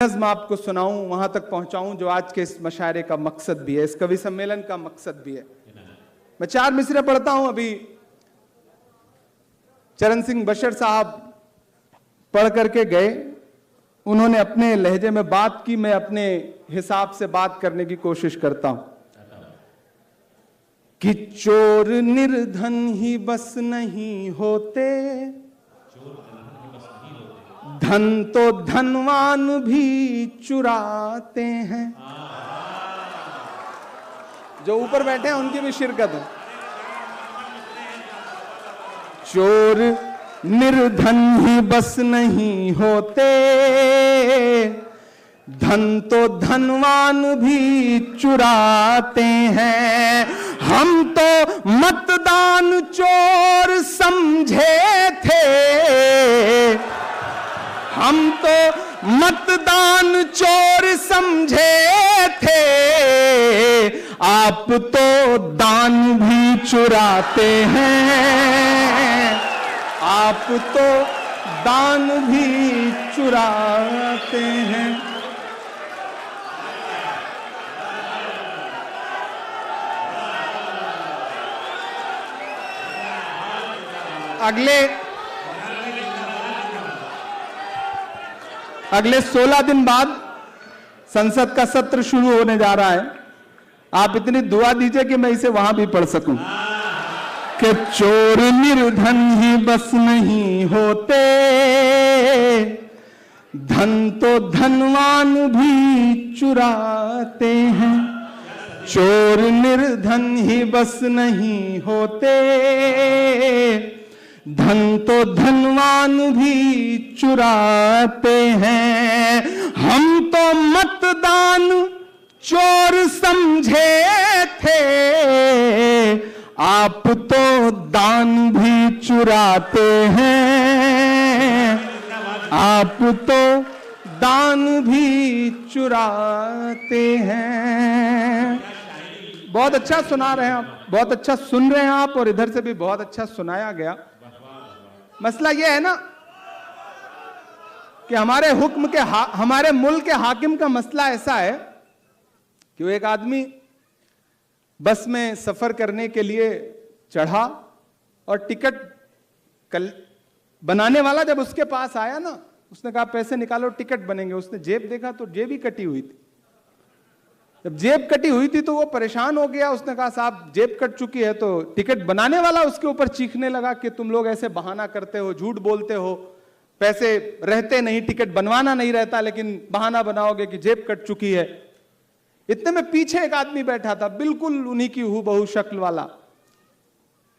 नज्म आपको सुनाऊं, वहां तक पहुंचाऊं जो आज के इस मशायरे का मकसद भी है, इस कवि सम्मेलन का मकसद भी है। मैं 4 मिसरे पढ़ता हूं। अभी चरण सिंह बशर साहब पढ़ करके गए, उन्होंने अपने लहजे में बात की, मैं अपने हिसाब से बात करने की कोशिश करता हूं कि चोर निर्धन ही बस नहीं होते, धन तो धनवान भी चुराते हैं। जो ऊपर बैठे हैं उनकी भी शिरकत है। चोर निर्धन ही बस नहीं होते, धन तो धनवान भी चुराते हैं। हम तो मतदान चोर समझे थे, हम तो मतदान चोर समझे थे, आप तो दान भी चुराते हैं, आप तो दान भी चुराते हैं। अगले 16 दिन बाद संसद का सत्र शुरू होने जा रहा है। आप इतनी दुआ दीजिए कि मैं इसे वहां भी पढ़ सकूं कि चोर निर्धन ही बस नहीं होते, धन तो धनवान भी चुराते हैं। चोर निर्धन ही बस नहीं होते, धन तो धनवान भी चुराते हैं। हम तो मतदान चोर समझे थे, आप तो दान भी चुराते हैं, आप तो दान भी चुराते हैं। बहुत अच्छा सुना रहे हैं आप, बहुत अच्छा सुन रहे हैं आप, और इधर से भी बहुत अच्छा सुनाया गया। मसला यह है ना कि हमारे हुक्म के हमारे मुल्क के हाकिम का मसला ऐसा है कि वो एक आदमी बस में सफर करने के लिए चढ़ा और टिकट बनाने वाला जब उसके पास आया ना, उसने कहा पैसे निकालो टिकट बनेंगे। उसने जेब देखा तो जेब ही कटी हुई थी। जब जेब कटी हुई थी तो वो परेशान हो गया। उसने कहा साहब जेब कट चुकी है। तो टिकट बनाने वाला उसके ऊपर चीखने लगा कि तुम लोग ऐसे बहाना करते हो, झूठ बोलते हो, पैसे रहते नहीं, टिकट बनवाना नहीं रहता, लेकिन बहाना बनाओगे कि जेब कट चुकी है। इतने में पीछे एक आदमी बैठा था, बिल्कुल उन्हीं की हूबहू शक्ल वाला।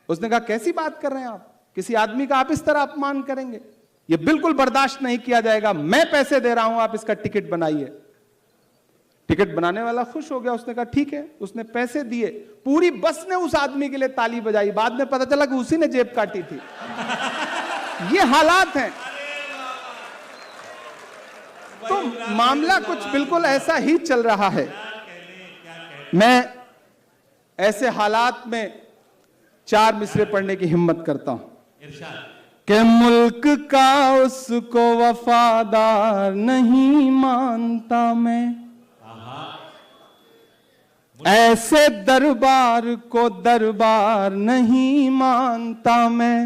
उसने कहा कैसी बात कर रहे हैं आप, किसी आदमी का आप इस तरह अपमान करेंगे, ये बिल्कुल बर्दाश्त नहीं किया जाएगा। मैं पैसे दे रहा हूं, आप इसका टिकट बनाइए। टिकट बनाने वाला खुश हो गया। उसने कहा ठीक है। उसने पैसे दिए। पूरी बस ने उस आदमी के लिए ताली बजाई। बाद में पता चला कि उसी ने जेब काटी थी। ये हालात हैं। तो मामला कुछ बिल्कुल ऐसा ही चल रहा है। मैं ऐसे हालात में 4 मिसरे पढ़ने की हिम्मत करता हूं कि मुल्क का उसको वफादार नहीं मानता मैं, ऐसे दरबार को दरबार नहीं मानता मैं,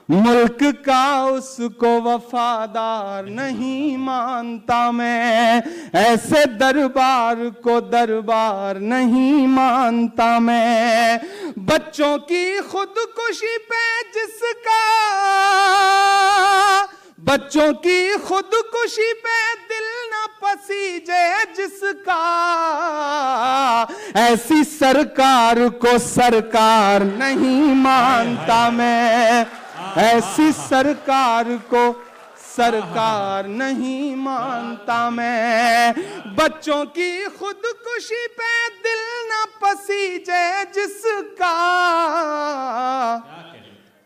मुल्क का उसको वफादार नहीं मानता मैं, ऐसे दरबार को दरबार नहीं मानता मैं। बच्चों की खुदकुशी पे जिसका, बच्चों की खुदकुशी पे दिल न पसीजे जिसका, ऐसी सरकार को सरकार नहीं मानता मैं, ऐसी सरकार को सरकार नहीं मानता मैं। बच्चों की खुदकुशी पे दिल न पसीजे जिसका,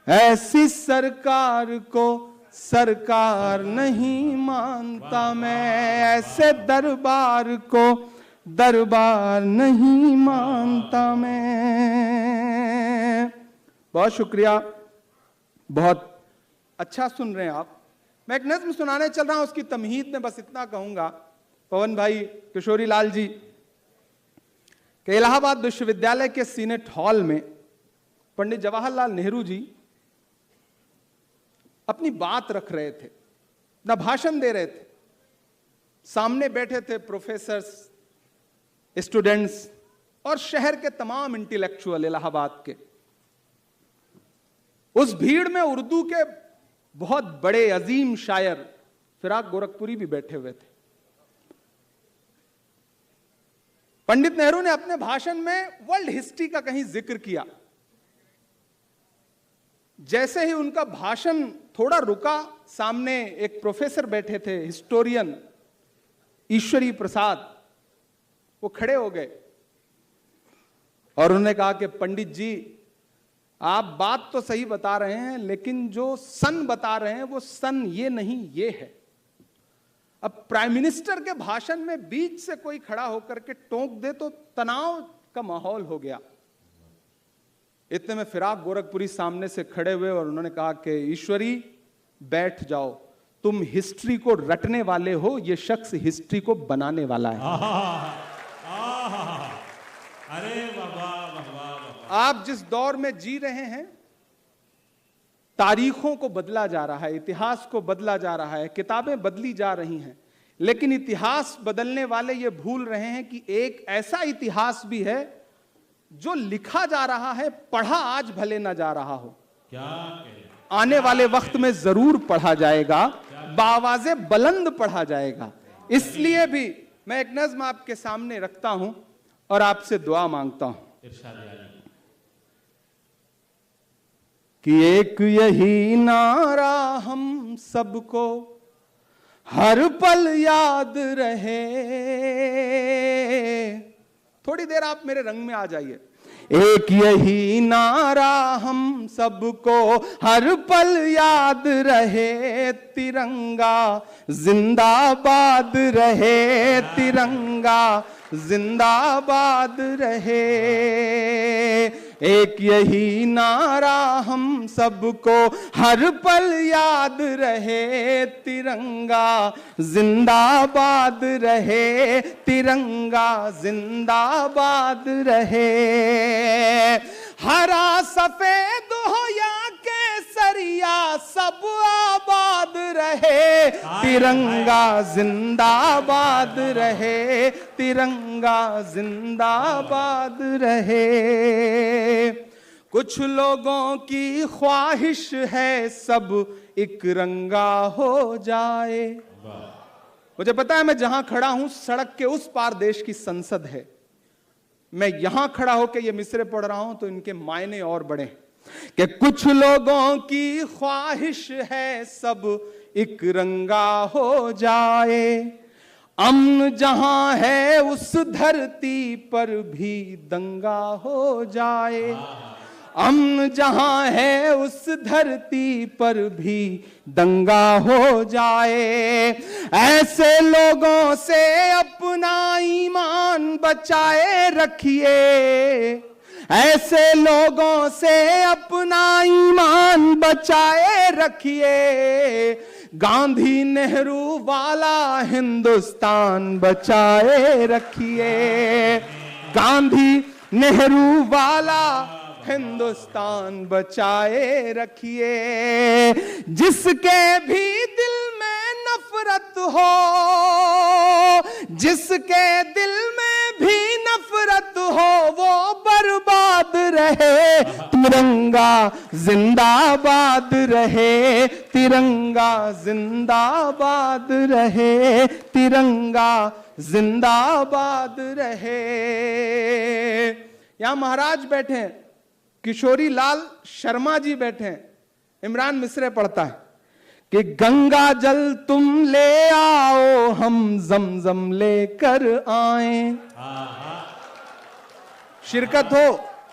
ऐसी सरकार को सरकार नहीं मानता मैं, ऐसे दरबार को दरबार नहीं मानता मैं। बहुत शुक्रिया, बहुत अच्छा सुन रहे हैं आप। मैं एक नज्म सुनाने चल रहा हूं, उसकी तमहीद में बस इतना कहूंगा पवन भाई, किशोरी लाल जी, कि इलाहाबाद विश्वविद्यालय के सीनेट हॉल में पंडित जवाहरलाल नेहरू जी अपनी बात रख रहे थे, अपना भाषण दे रहे थे। सामने बैठे थे प्रोफेसर्स, स्टूडेंट्स और शहर के तमाम इंटेलेक्चुअल इलाहाबाद के। उस भीड़ में उर्दू के बहुत बड़े अजीम शायर फिराक गोरखपुरी भी बैठे हुए थे। पंडित नेहरू ने अपने भाषण में वर्ल्ड हिस्ट्री का कहीं जिक्र किया। जैसे ही उनका भाषण थोड़ा रुका, सामने एक प्रोफेसर बैठे थे, हिस्टोरियन ईश्वरी प्रसाद, वो खड़े हो गए और उन्होंने कहा कि पंडित जी, आप बात तो सही बता रहे हैं, लेकिन जो सन बता रहे हैं वो सन ये नहीं, ये है। अब प्राइम मिनिस्टर के भाषण में बीच से कोई खड़ा होकर के टोक दे तो तनाव का माहौल हो गया। इतने में फिराक गोरखपुरी सामने से खड़े हुए और उन्होंने कहा कि ईश्वरी बैठ जाओ, तुम हिस्ट्री को रटने वाले हो, ये शख्स हिस्ट्री को बनाने वाला है। अरे बाबा, आप जिस दौर में जी रहे हैं, तारीखों को बदला जा रहा है, इतिहास को बदला जा रहा है, किताबें बदली जा रही हैं, लेकिन इतिहास बदलने वाले ये भूल रहे हैं कि एक ऐसा इतिहास भी है जो लिखा जा रहा है, पढ़ा आज भले ना जा रहा हो, क्या आने वाले वक्त में जरूर पढ़ा जाएगा, बावाज़े बुलंद पढ़ा जाएगा। इसलिए भी मैं एक नज्म आपके सामने रखता हूं और आपसे दुआ मांगता हूं कि एक यही नारा हम सबको हर पल याद रहे। थोड़ी देर आप मेरे रंग में आ जाइए। एक यही नारा हम सबको हर पल याद रहे, तिरंगा जिंदाबाद रहे, तिरंगा जिंदाबाद रहे। एक यही नारा हम सबको हर पल याद रहे, तिरंगा जिंदाबाद रहे, तिरंगा जिंदाबाद रहे। हरा सफेद हो या केसरिया सब आबाद रहे, तिरंगा जिंदाबाद रहे, तिरंगा जिंदाबाद रहे। कुछ लोगों की ख्वाहिश है सब एक रंगा हो जाए। मुझे पता है, मैं जहां खड़ा हूं सड़क के उस पार देश की संसद है। मैं यहां खड़ा होकर ये मिसरे पढ़ रहा हूं तो इनके मायने और बड़े कि कुछ लोगों की ख्वाहिश है सब एक रंगा हो जाए। अमन जहां है उस धरती पर भी दंगा हो जाए। अमन जहां है उस धरती पर भी दंगा हो जाए। ऐसे लोगों से अपना ईमान बचाए रखिए, ऐसे लोगों से अपना ईमान बचाए रखिए। गांधी नेहरू वाला हिंदुस्तान बचाए रखिए, गांधी नेहरू वाला हिंदुस्तान बचाए रखिए। जिसके भी दिल में नफरत हो, जिसके दिल में भी नफरत हो, वो बर्बाद रहे, तिरंगा जिंदाबाद रहे, तिरंगा जिंदाबाद रहे, तिरंगा जिंदाबाद रहे। यहां महाराज बैठे हैं, किशोरी लाल शर्मा जी बैठे हैं, इमरान मिसरे पढ़ता है कि गंगा जल तुम ले आओ, हम जमजम लेकर आए। शिरकत हो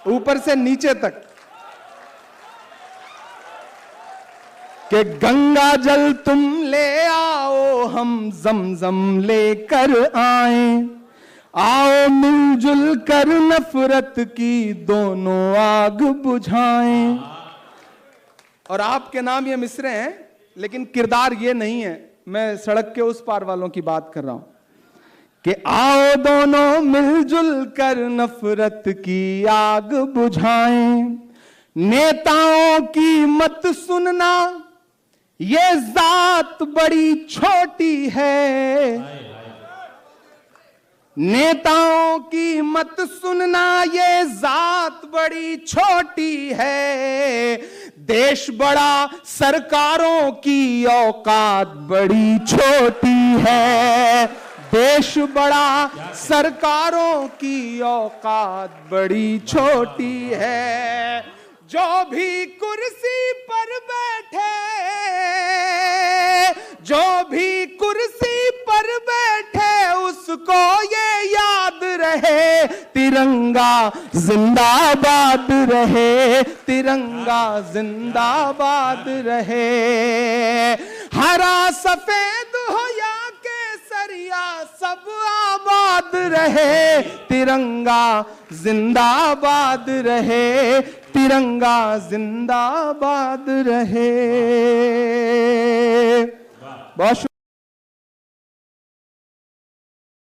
ऊपर से नीचे तक कि गंगा जल तुम ले आओ, हम जमजम लेकर आए। आओ मिलजुल कर नफरत की दोनों आग बुझाएं। और आपके नाम ये मिसरे हैं लेकिन किरदार ये नहीं है। मैं सड़क के उस पार वालों की बात कर रहा हूं कि आओ दोनों मिलजुल कर नफरत की आग बुझाएं, नेताओं की मत सुनना, ये जात बड़ी छोटी है। नेताओं की मत सुनना, ये जात बड़ी छोटी है। देश बड़ा, सरकारों की औकात बड़ी छोटी है। देश बड़ा, सरकारों की औकात बड़ी छोटी है। जो भी कुर्सी पर बैठे, जो भी कुर्सी पर बैठे, उसको ये याद रहे, तिरंगा जिंदाबाद रहे, तिरंगा जिंदाबाद रहे। हरा सफेद हो या केसरिया, सब आबाद रहे, तिरंगा जिंदाबाद रहे, तिरंगा जिंदाबाद रहे। बहुत